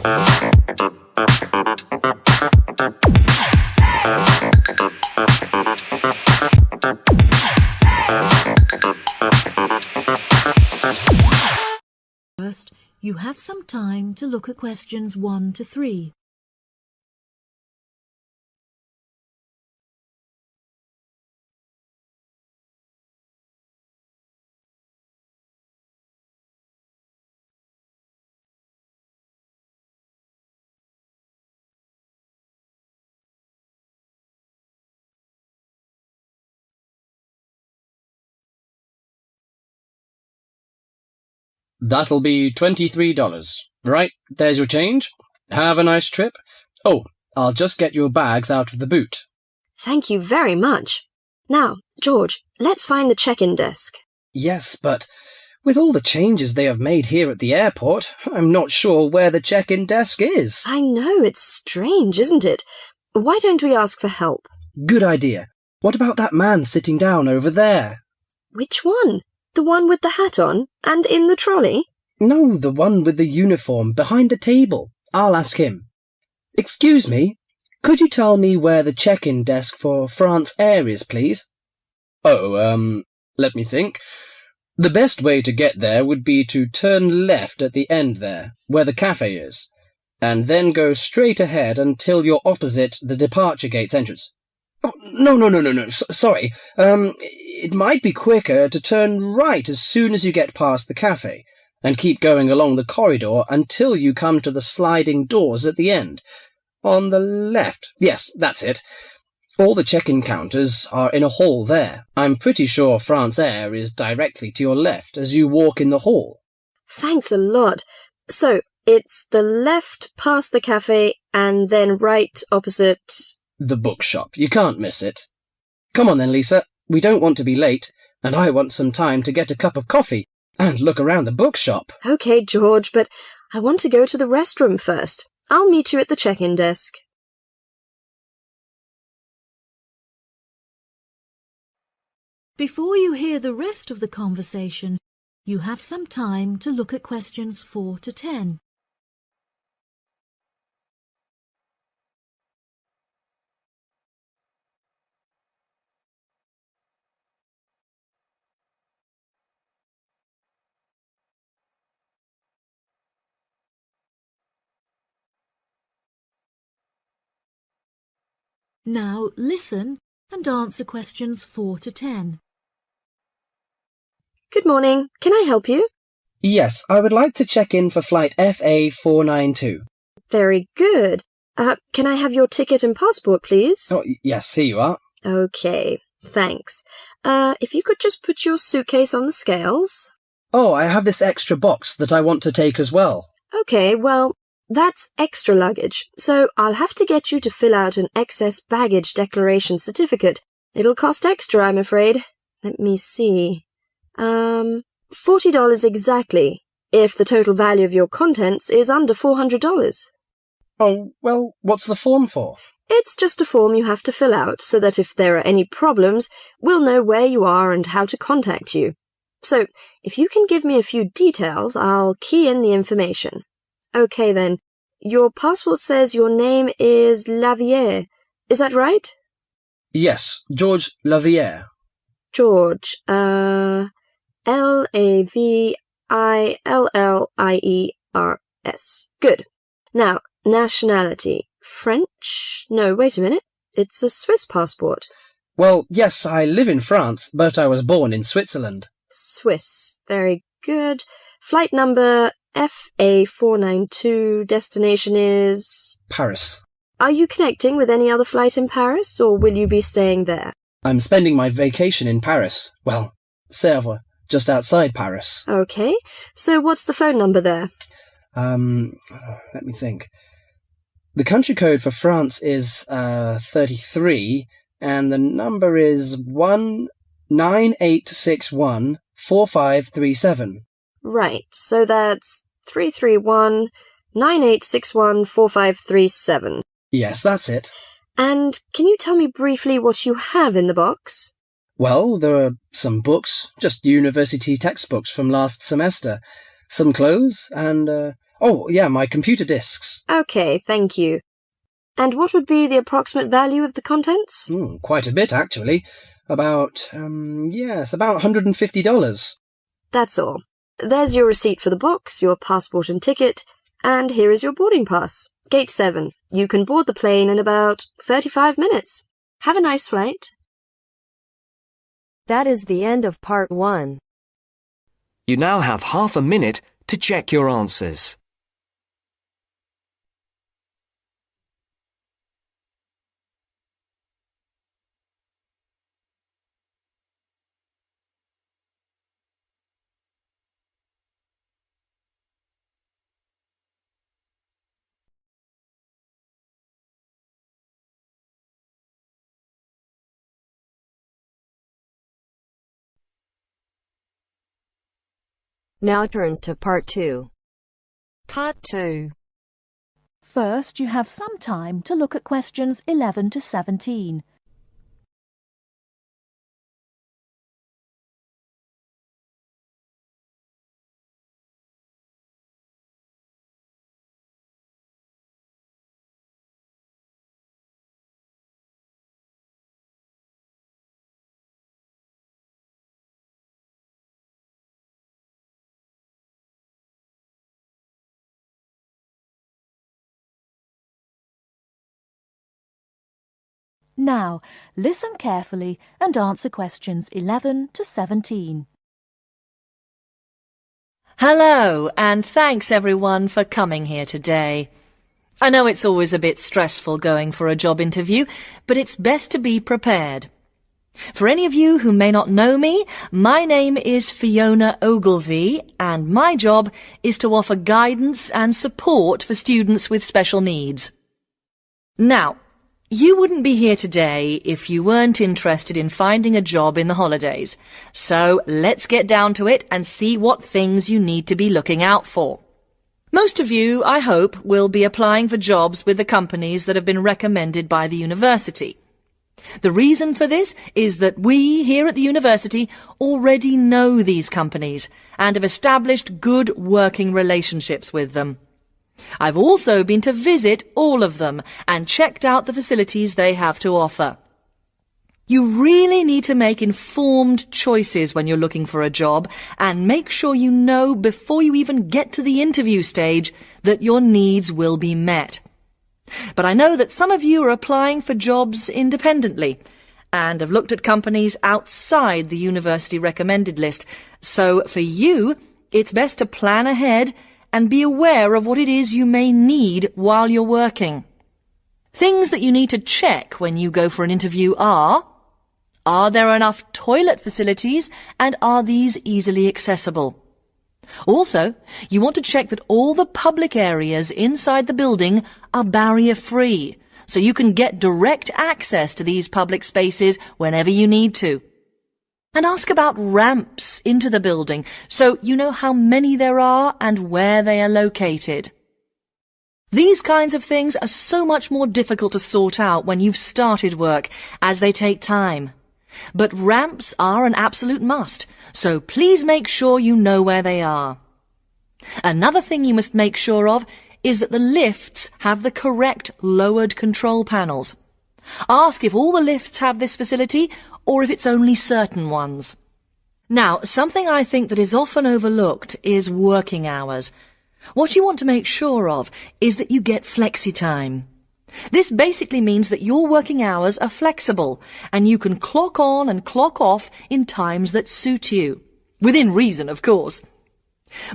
First, you have some time to look at questions 1 to 3. That'll be $23. Right, there's your change. Have a nice trip. Oh, I'll just get your bags out of the boot. Thank you very much. Now, George, let's find the check-in desk. Yes, but with all the changes they have made here at the airport, I'm not sure where the check-in desk is. I know, it's strange, isn't it? Why don't we ask for help? Good idea. What about that man sitting down over there? Which one? The one with the hat on and in the trolley? No, the one with the uniform behind the table. I'll ask him. Excuse me, could you tell me where the check-in desk for France Air is, please? Oh, let me think. The best way to get there would be to turn left at the end there, where the cafe is, and then go straight ahead until you're opposite the departure gates entrance. Oh, no. Sorry. It might be quicker to turn right as soon as you get past the cafe, and keep going along the corridor until you come to the sliding doors at the end. On the left. Yes, that's it. All the check-in counters are in a hall there. I'm pretty sure France Air is directly to your left as you walk in the hall. Thanks a lot. So, it's the left past the cafe and then right opposite... The bookshop. You can't miss it. Come on then, Lisa. We don't want to be late, and I want some time to get a cup of coffee and look around the bookshop. Okay, George, but I want to go to the restroom first. I'll meet you at the check-in desk. Before you hear the rest of the conversation, you have some time to look at questions 4 to 10. Now listen and answer questions 4 to 10. Good morning. Can I help you? Yes, I would like to check in for flight FA492. Very good. Can I have your ticket and passport, please? Oh, yes, here you are. Okay, thanks. If you could just put your suitcase on the scales. Oh, I have this extra box that I want to take as well. Okay, well, that's extra luggage, so I'll have to get you to fill out an excess baggage declaration certificate. It'll cost extra, I'm afraid. Let me see. $40 exactly, if the total value of your contents is under $400. Oh, well, what's the form for? It's just a form you have to fill out so that if there are any problems, we'll know where you are and how to contact you. So, if you can give me a few details, I'll key in the information. Okay then, your passport says your name is Lavier. Is that right? Yes, George Lavier. George, Lavillliers. Good. Now, nationality. French? No, wait a minute. It's a Swiss passport. Well, yes, I live in France, but I was born in Switzerland. Swiss. Very good. Flight number FA492. Destination is... Paris. Are you connecting with any other flight in Paris, or will you be staying there? I'm spending my vacation in Paris. Well, Sèvres, just outside Paris. Okay. So what's the phone number there? Let me think. The country code for France is 33, and the number is 198614537. Right, so that's 331-9861-4537. Yes, that's it. And can you tell me briefly what you have in the box? Well, there are some books, just university textbooks from last semester, some clothes, and, Oh, yeah, my computer disks. Okay, thank you. And what would be the approximate value of the contents? Quite a bit, actually. About $150. That's all. There's your receipt for the box, your passport and ticket, and here is your boarding pass. Gate 7. You can board the plane in about 35 minutes. Have a nice flight. That is the end of part 1. You now have half a minute to check your answers. Now turns to part 2. Part 2. First, you have some time to look at questions 11 to 17. Now, listen carefully and answer questions 11 to 17. Hello, and thanks everyone for coming here today. I know it's always a bit stressful going for a job interview, but it's best to be prepared. For any of you who may not know me, my name is Fiona Ogilvie, and my job is to offer guidance and support for students with special needs. Now, you wouldn't be here today if you weren't interested in finding a job in the holidays. So let's get down to it and see what things you need to be looking out for. Most of you, I hope, will be applying for jobs with the companies that have been recommended by the university. The reason for this is that we here at the university already know these companies and have established good working relationships with them. I've also been to visit all of them and checked out the facilities they have to offer. You really need to make informed choices when you're looking for a job and make sure you know before you even get to the interview stage that your needs will be met. But I know that some of you are applying for jobs independently and have looked at companies outside the university recommended list. So for you, it's best to plan ahead and be aware of what it is you may need while you're working. Things that you need to check when you go for an interview are there enough toilet facilities and are these easily accessible? Also, you want to check that all the public areas inside the building are barrier-free, so you can get direct access to these public spaces whenever you need to. And ask about ramps into the building, so you know how many there are and where they are located. These kinds of things are so much more difficult to sort out when you've started work, as they take time. But ramps are an absolute must, so please make sure you know where they are. Another thing you must make sure of is that the lifts have the correct lowered control panels. Ask if all the lifts have this facility or if it's only certain ones. Now, something I think that is often overlooked is working hours. What you want to make sure of is that you get flexi time. This basically means that your working hours are flexible and you can clock on and clock off in times that suit you. Within reason, of course.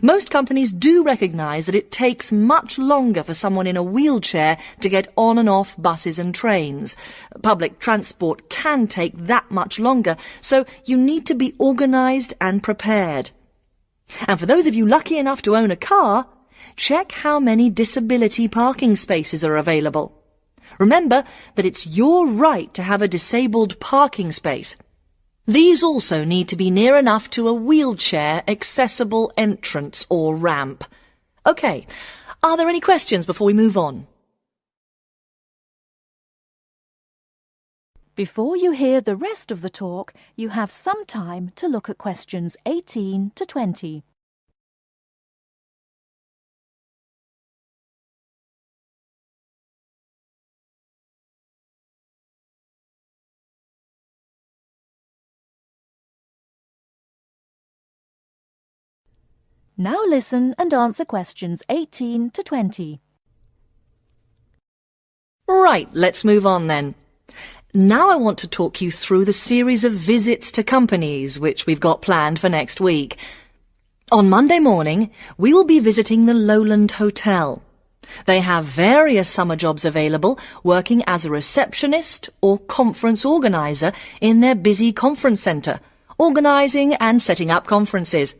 Most companies do recognise that it takes much longer for someone in a wheelchair to get on and off buses and trains. Public transport can take that much longer, so you need to be organised and prepared. And for those of you lucky enough to own a car, check how many disability parking spaces are available. Remember that it's your right to have a disabled parking space. These also need to be near enough to a wheelchair accessible entrance or ramp. OK, are there any questions before we move on? Before you hear the rest of the talk, you have some time to look at questions 18 to 20. Now listen and answer questions 18 to 20. Right, let's move on then. Now I want to talk you through the series of visits to companies which we've got planned for next week. On Monday morning, we will be visiting the Lowland Hotel. They have various summer jobs available, working as a receptionist or conference organiser in their busy conference centre, organising and setting up conferences.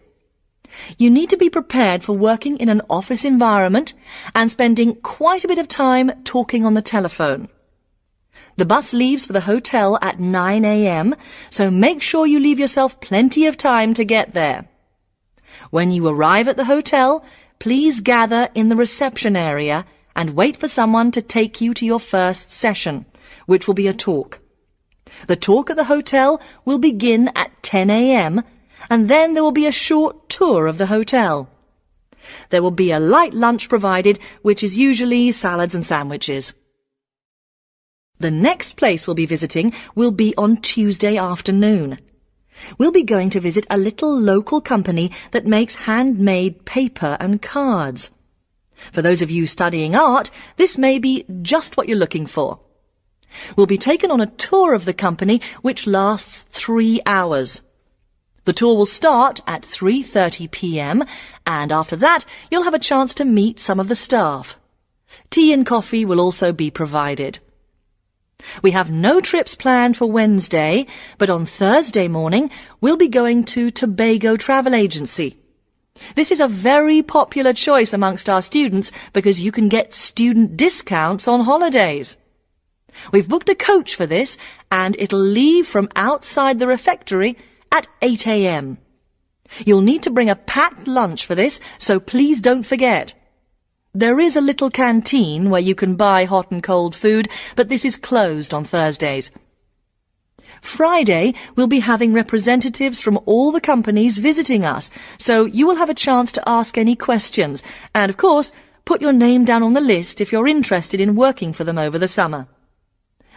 You need to be prepared for working in an office environment and spending quite a bit of time talking on the telephone. The bus leaves for the hotel at 9 a.m, so make sure you leave yourself plenty of time to get there. When you arrive at the hotel, please gather in the reception area and wait for someone to take you to your first session, which will be a talk. The talk at the hotel will begin at 10 a.m, and then there will be a short tour of the hotel. There will be a light lunch provided, which is usually salads and sandwiches. The next place we'll be visiting will be on Tuesday afternoon. We'll be going to visit a little local company that makes handmade paper and cards. For those of you studying art, this may be just what you're looking for. We'll be taken on a tour of the company which lasts 3 hours. The tour will start at 3:30 p.m, and after that you'll have a chance to meet some of the staff. Tea and coffee will also be provided. We have no trips planned for Wednesday, but on Thursday morning we'll be going to Tobago Travel Agency. This is a very popular choice amongst our students because you can get student discounts on holidays. We've booked a coach for this, and it'll leave from outside the refectory at 8 a.m. You'll need to bring a packed lunch for this, so please don't forget. There is a little canteen where you can buy hot and cold food, but this is closed on Thursdays. Friday, we'll be having representatives from all the companies visiting us, so you will have a chance to ask any questions, and of course, put your name down on the list if you're interested in working for them over the summer.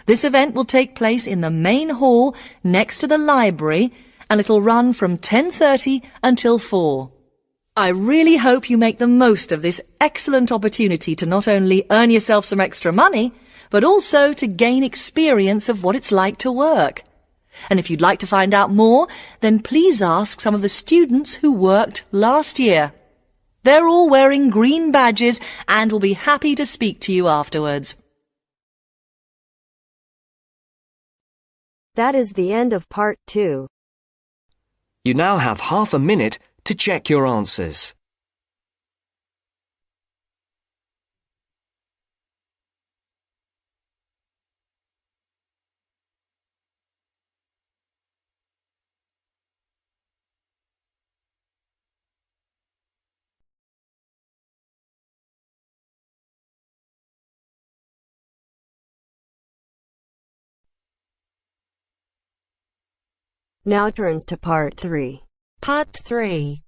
This event will take place in the main hall next to the library, and it'll run from 10:30 until 4. I really hope you make the most of this excellent opportunity to not only earn yourself some extra money, but also to gain experience of what it's like to work. And if you'd like to find out more, then please ask some of the students who worked last year. They're all wearing green badges and will be happy to speak to you afterwards. That is the end of part 2. You now have half a minute to check your answers. Now turns to part 3. Part 3.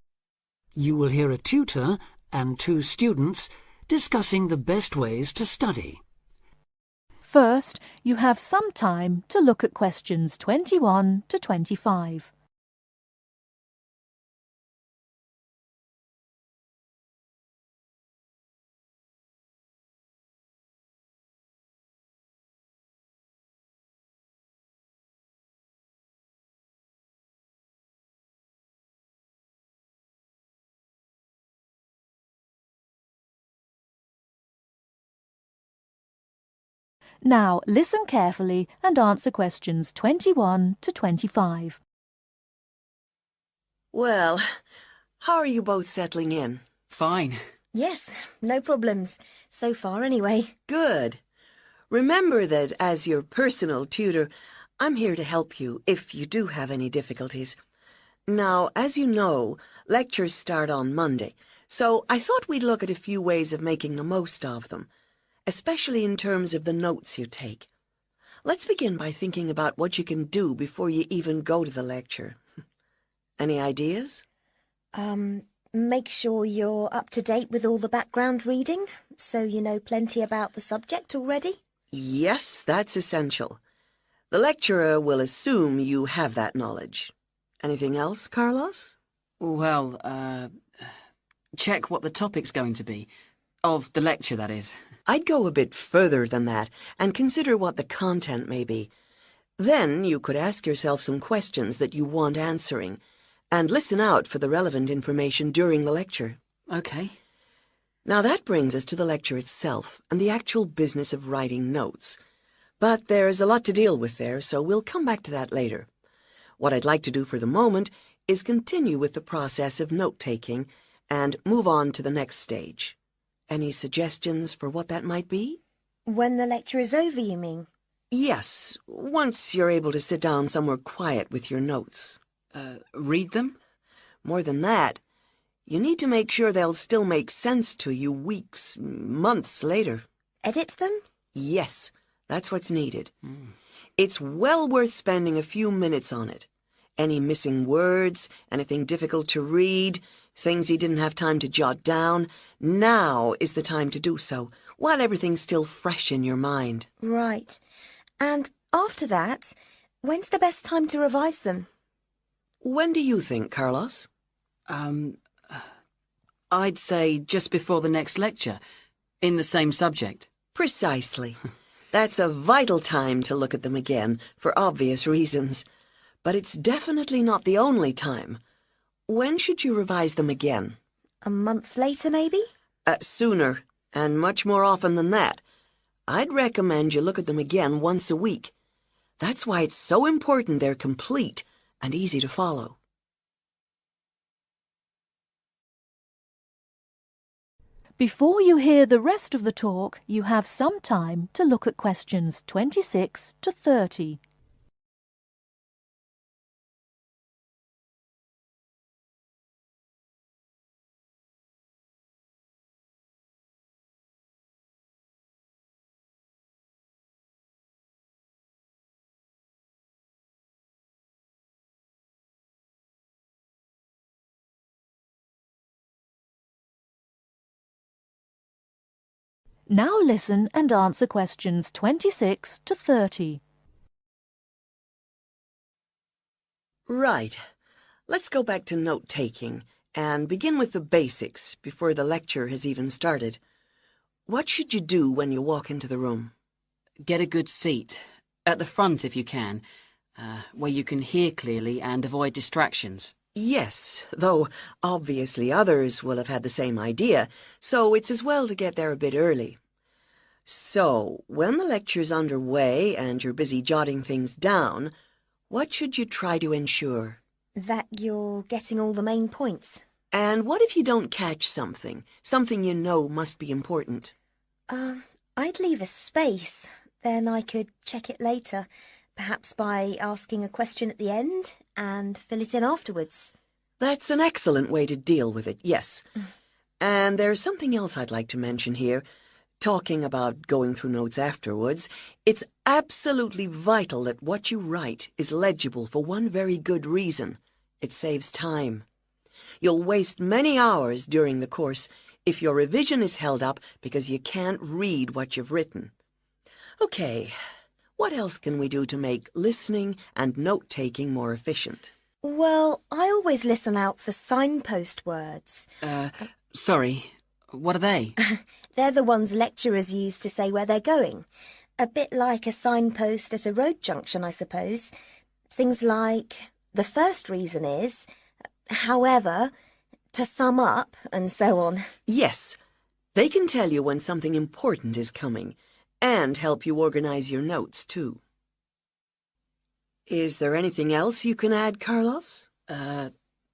You will hear a tutor and 2 students discussing the best ways to study. First, you have some time to look at questions 21 to 25. Now listen carefully and answer questions 21 to 25. Well, how are you both settling in? Fine. Yes, no problems. So far, anyway. Good. Remember that as your personal tutor, I'm here to help you if you do have any difficulties. Now, as you know, lectures start on Monday, so I thought we'd look at a few ways of making the most of them, especially in terms of the notes you take. Let's begin by thinking about what you can do before you even go to the lecture. Any ideas? Make sure you're up to date with all the background reading, so you know plenty about the subject already. Yes, that's essential. The lecturer will assume you have that knowledge. Anything else, Carlos? Well, Check what the topic's going to be. Of the lecture, that is. I'd go a bit further than that and consider what the content may be. Then you could ask yourself some questions that you want answering, and listen out for the relevant information during the lecture. Okay. Now that brings us to the lecture itself and the actual business of writing notes. But there's a lot to deal with there, so we'll come back to that later. What I'd like to do for the moment is continue with the process of note-taking and move on to the next stage. Any suggestions for what that might be? When the lecture is over, you mean? Yes, once you're able to sit down somewhere quiet with your notes. Read them? More than that, you need to make sure they'll still make sense to you weeks, months later. Edit them? Yes, that's what's needed. It's well worth spending a few minutes on it. Any missing words, anything difficult to read, things you didn't have time to jot down, now is the time to do so, while everything's still fresh in your mind. Right. And after that, when's the best time to revise them? When do you think, Carlos? I'd say just before the next lecture, in the same subject. Precisely. That's a vital time to look at them again, for obvious reasons. But it's definitely not the only time. When should you revise them again? A month later, maybe? Sooner, and much more often than that. I'd recommend you look at them again once a week. That's why it's so important they're complete and easy to follow. Before you hear the rest of the talk, you have some time to look at questions 26 to 30. Now listen and answer questions 26 to 30. Right. Let's go back to note-taking and begin with the basics before the lecture has even started. What should you do when you walk into the room? Get a good seat, at the front if you can, where you can hear clearly and avoid distractions. Yes, though obviously others will have had the same idea, so it's as well to get there a bit early. So, when the lecture's underway and you're busy jotting things down, what should you try to ensure? That you're getting all the main points. And what if you don't catch something you know must be important? I'd leave a space. Then I could check it later, perhaps by asking a question at the end and fill it in afterwards. That's an excellent way to deal with it, yes. And there's something else I'd like to mention here. Talking about going through notes afterwards, it's absolutely vital that what you write is legible for one very good reason. It saves time. You'll waste many hours during the course if your revision is held up because you can't read what you've written. Okay, what else can we do to make listening and note-taking more efficient? Well, I always listen out for signpost words. Sorry, what are they? They're the ones lecturers use to say where they're going. A bit like a signpost at a road junction, I suppose. Things like, the first reason is, however, to sum up, and so on. Yes, they can tell you when something important is coming, and help you organize your notes, too. Is there anything else you can add, Carlos?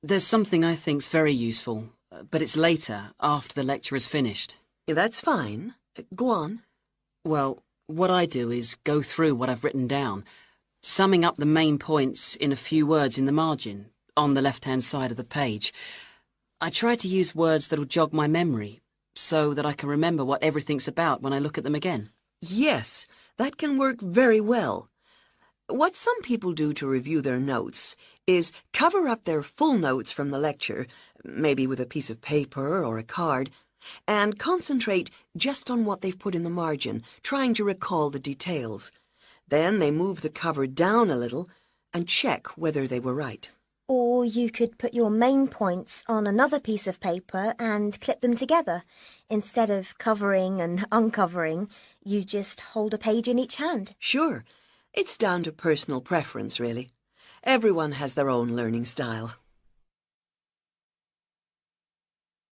There's something I think's very useful, but it's later, after the lecture is finished. That's fine. Go on. Well, what I do is go through what I've written down, summing up the main points in a few words in the margin, on the left-hand side of the page. I try to use words that'll jog my memory, so that I can remember what everything's about when I look at them again. Yes, that can work very well. What some people do to review their notes is cover up their full notes from the lecture, maybe with a piece of paper or a card, and concentrate just on what they've put in the margin, trying to recall the details. Then they move the cover down a little and check whether they were right. Or you could put your main points on another piece of paper and clip them together. Instead of covering and uncovering, you just hold a page in each hand. Sure. It's down to personal preference, really. Everyone has their own learning style.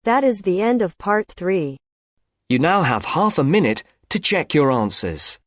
That is the end of part 3. You now have half a minute to check your answers.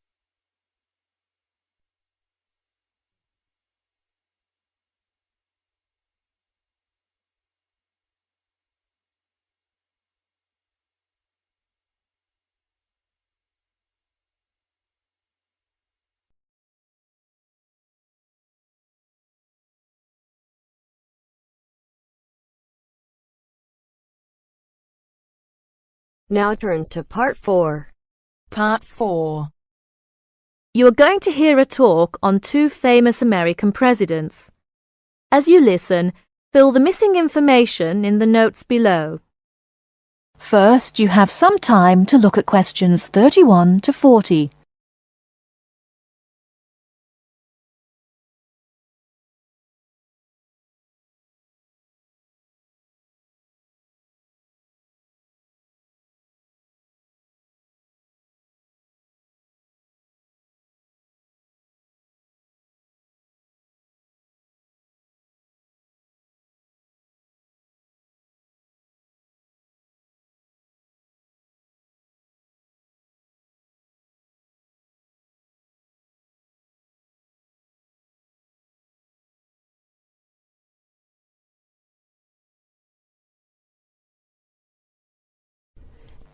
Now turns to part 4. Part 4. You are going to hear a talk on 2 famous American presidents. As you listen, fill the missing information in the notes below. First, you have some time to look at questions 31 to 40.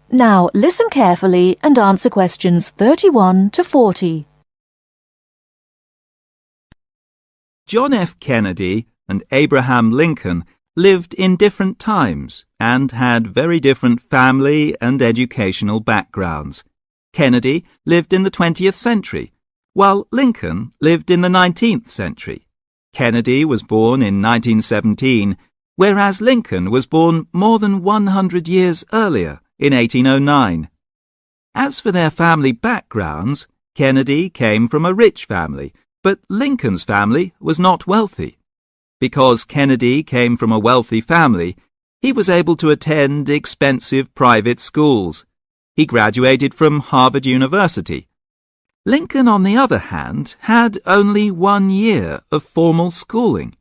Now listen carefully and answer questions 31 to 40. John F. Kennedy and Abraham Lincoln lived in different times and had very different family and educational backgrounds. Kennedy lived in the 20th century, while Lincoln lived in the 19th century. Kennedy was born in 1917, whereas Lincoln was born more than 100 years earlier, in 1809. As for their family backgrounds, Kennedy came from a rich family, but Lincoln's family was not wealthy. Because Kennedy came from a wealthy family, he was able to attend expensive private schools. He graduated from Harvard University. Lincoln, on the other hand, had only 1 year of formal schooling.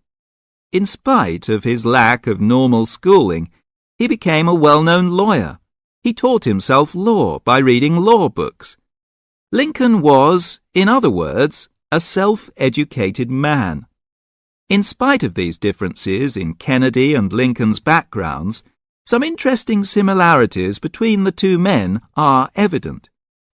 In spite of his lack of normal schooling, he became a well-known lawyer. He taught himself law by reading law books. Lincoln was, in other words, a self-educated man. In spite of these differences in Kennedy and Lincoln's backgrounds, some interesting similarities between the 2 men are evident.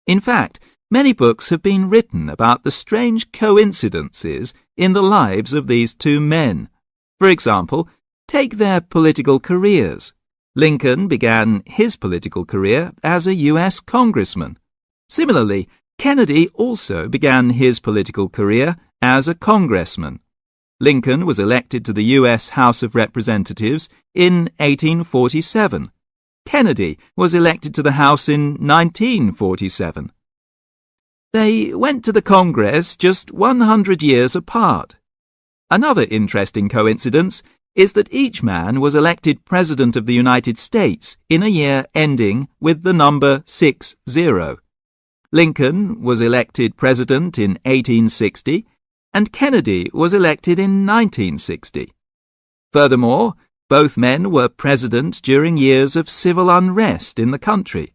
In fact, many books have been written about the strange coincidences in the lives of these 2 men. For example, take their political careers. Lincoln began his political career as a U.S. congressman. Similarly, Kennedy also began his political career as a congressman. Lincoln was elected to the U.S. House of Representatives in 1847. Kennedy was elected to the House in 1947. They went to the Congress just 100 years apart. Another interesting coincidence is that each man was elected President of the United States in a year ending with the number 60. Lincoln was elected President in 1860, and Kennedy was elected in 1960. Furthermore, both men were president during years of civil unrest in the country.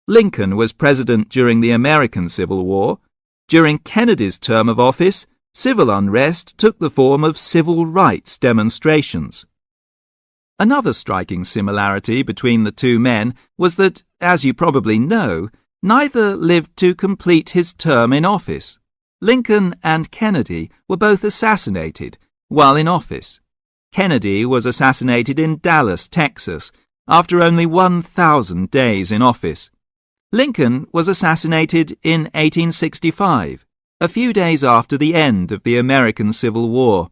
Lincoln was president during the American Civil War. During Kennedy's term of office, civil unrest took the form of civil rights demonstrations. Another striking similarity between the 2 men was that, as you probably know, neither lived to complete his term in office. Lincoln and Kennedy were both assassinated while in office. Kennedy was assassinated in Dallas, Texas, after only 1,000 days in office. Lincoln was assassinated in 1865, a few days after the end of the American Civil War.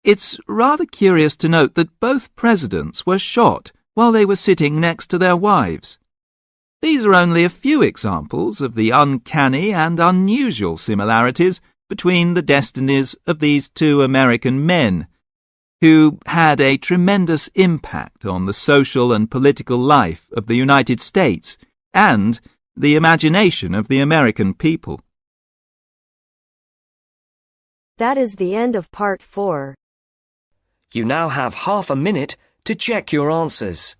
It's rather curious to note that both presidents were shot while they were sitting next to their wives. These are only a few examples of the uncanny and unusual similarities between the destinies of these 2 American men who had a tremendous impact on the social and political life of the United States and the imagination of the American people. That is the end of part 4. You now have half a minute to check your answers.